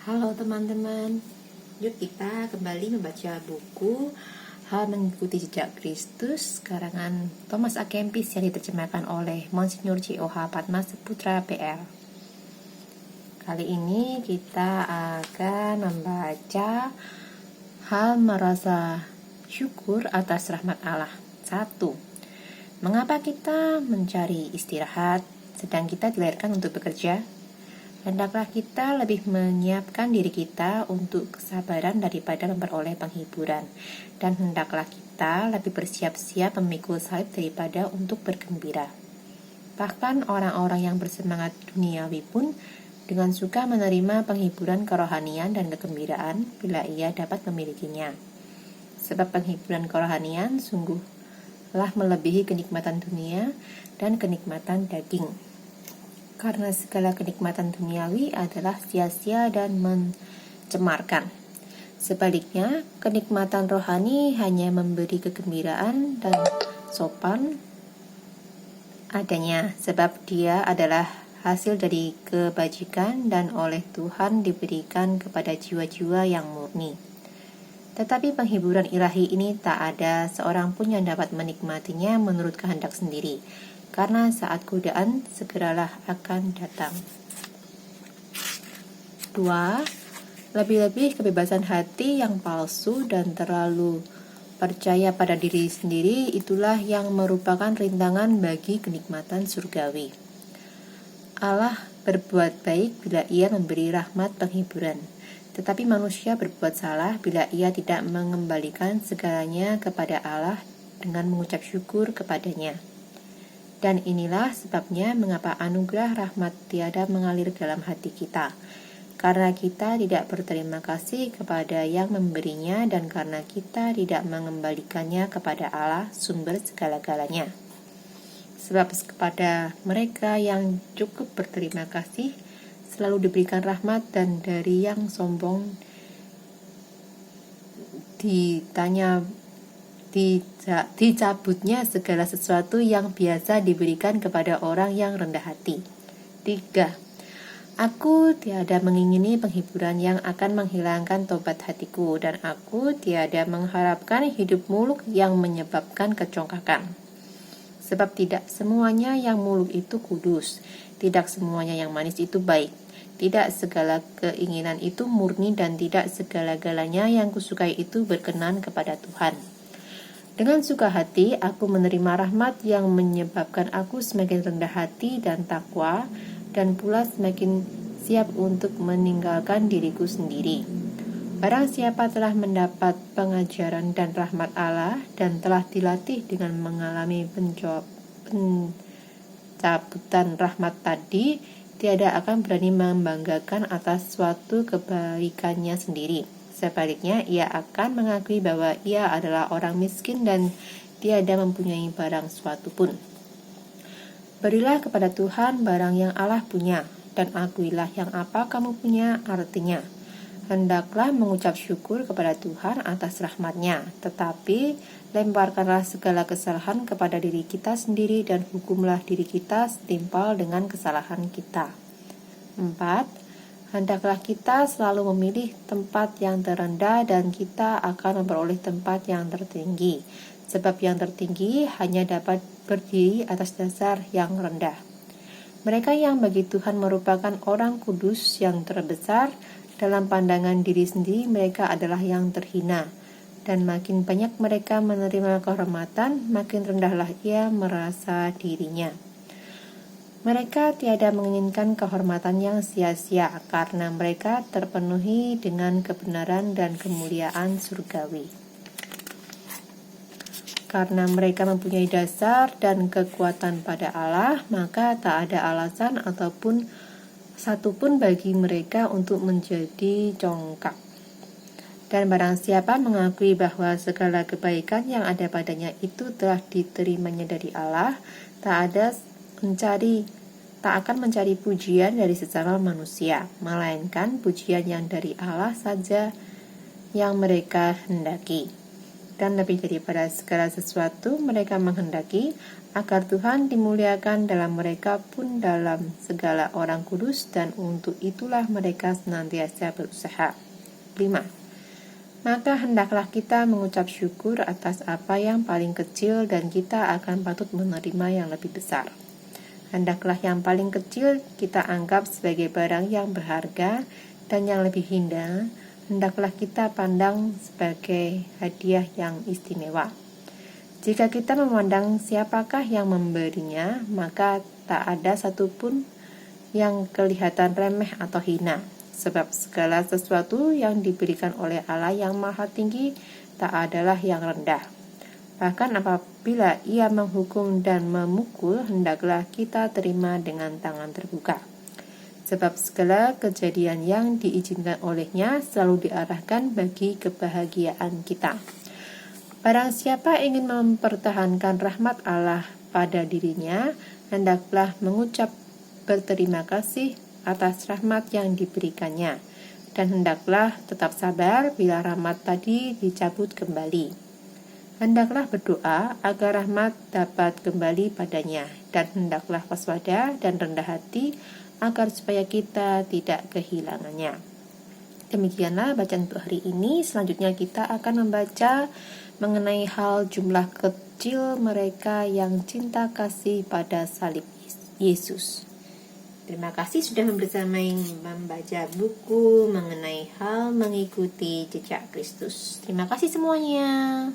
Halo teman-teman, yuk kita kembali membaca buku Hal Mengikuti Jejak Kristus karangan Thomas A. Kempis yang diterjemahkan oleh Monsignor J.O.H. Patmaseputra PR. Kali ini kita akan membaca Hal Merasa Syukur atas Rahmat Allah. 1. Mengapa kita mencari istirahat sedang kita dilahirkan untuk bekerja? Hendaklah kita lebih menyiapkan diri kita untuk kesabaran daripada memperoleh penghiburan. Dan hendaklah kita lebih bersiap-siap memikul salib daripada untuk bergembira. Bahkan orang-orang yang bersemangat duniawi pun dengan suka menerima penghiburan kerohanian dan kegembiraan bila ia dapat memilikinya. Sebab penghiburan kerohanian sungguhlah melebihi kenikmatan dunia dan kenikmatan daging. Karena segala kenikmatan duniawi adalah sia-sia dan mencemarkan. Sebaliknya, kenikmatan rohani hanya memberi kegembiraan dan sopan adanya, sebab dia adalah hasil dari kebajikan dan oleh Tuhan diberikan kepada jiwa-jiwa yang murni. Tetapi penghiburan ilahi ini tak ada seorang pun yang dapat menikmatinya menurut kehendak sendiri, karena saat godaan segeralah akan datang. 2. Lebih-lebih kebebasan hati yang palsu dan terlalu percaya pada diri sendiri itulah yang merupakan rintangan bagi kenikmatan surgawi. Allah berbuat baik bila ia memberi rahmat penghiburan, tetapi manusia berbuat salah bila ia tidak mengembalikan segalanya kepada Allah dengan mengucap syukur kepadanya. Dan inilah sebabnya mengapa anugerah rahmat tiada mengalir dalam hati kita, karena kita tidak berterima kasih kepada yang memberinya dan karena kita tidak mengembalikannya kepada Allah sumber segala-galanya. Sebab kepada mereka yang cukup berterima kasih selalu diberikan rahmat, dan dari yang sombong dicabutnya segala sesuatu yang biasa diberikan kepada orang yang rendah hati. 3. Aku tiada mengingini penghiburan yang akan menghilangkan tobat hatiku, dan aku tiada mengharapkan hidup muluk yang menyebabkan kecongkakan. Sebab tidak semuanya yang muluk itu kudus, tidak semuanya yang manis itu baik, tidak segala keinginan itu murni, dan tidak segala-galanya yang kusukai itu berkenan kepada Tuhan. Dengan suka hati aku menerima rahmat yang menyebabkan aku semakin rendah hati dan takwa, dan pula semakin siap untuk meninggalkan diriku sendiri. Barang siapa telah mendapat pengajaran dan rahmat Allah dan telah dilatih dengan mengalami pencabutan rahmat tadi, tiada akan berani membanggakan atas suatu kebaikannya sendiri. Sebaliknya, ia akan mengakui bahwa ia adalah orang miskin dan tiada mempunyai barang suatu pun. Berilah kepada Tuhan barang yang Allah punya, dan akuilah yang apa kamu punya. Artinya, hendaklah mengucap syukur kepada Tuhan atas rahmat-Nya, tetapi lemparkanlah segala kesalahan kepada diri kita sendiri dan hukumlah diri kita setimpal dengan kesalahan kita. 4. Hendaklah kita selalu memilih tempat yang terendah dan kita akan memperoleh tempat yang tertinggi, sebab yang tertinggi hanya dapat berdiri atas dasar yang rendah. Mereka yang bagi Tuhan merupakan orang kudus yang terbesar, dalam pandangan diri sendiri mereka adalah yang terhina, dan makin banyak mereka menerima kehormatan, makin rendahlah ia merasa dirinya. Mereka tiada menginginkan kehormatan yang sia-sia, karena mereka terpenuhi dengan kebenaran dan kemuliaan surgawi. Karena mereka mempunyai dasar dan kekuatan pada Allah, maka tak ada alasan ataupun satupun bagi mereka untuk menjadi congkak. Dan barang siapa mengakui bahwa segala kebaikan yang ada padanya itu telah diterimanya dari Allah, tak akan mencari pujian dari sesama manusia, melainkan pujian yang dari Allah saja yang mereka hendaki. Dan lebih daripada segala sesuatu, mereka menghendaki agar Tuhan dimuliakan dalam mereka pun dalam segala orang kudus, dan untuk itulah mereka senantiasa berusaha. 5. Maka hendaklah kita mengucap syukur atas apa yang paling kecil, dan kita akan patut menerima yang lebih besar. Hendaklah yang paling kecil kita anggap sebagai barang yang berharga, dan yang lebih indah hendaklah kita pandang sebagai hadiah yang istimewa. Jika kita memandang siapakah yang memberinya, maka tak ada satupun yang kelihatan remeh atau hina. Sebab segala sesuatu yang diberikan oleh Allah yang Maha Tinggi tak adalah yang rendah. Bahkan apabila Ia menghukum dan memukul, hendaklah kita terima dengan tangan terbuka. Sebab segala kejadian yang diizinkan olehnya selalu diarahkan bagi kebahagiaan kita. Barang siapa ingin mempertahankan rahmat Allah pada dirinya, hendaklah mengucap berterima kasih atas rahmat yang diberikannya, dan hendaklah tetap sabar bila rahmat tadi dicabut kembali. Hendaklah berdoa agar rahmat dapat kembali padanya, dan hendaklah waspada dan rendah hati agar supaya kita tidak kehilangannya. Demikianlah bacaan untuk hari ini. Selanjutnya kita akan membaca mengenai hal jumlah kecil mereka yang cinta kasih pada salib Yesus. Terima kasih sudah bersamai membaca buku mengenai hal mengikuti jejak Kristus. Terima kasih semuanya.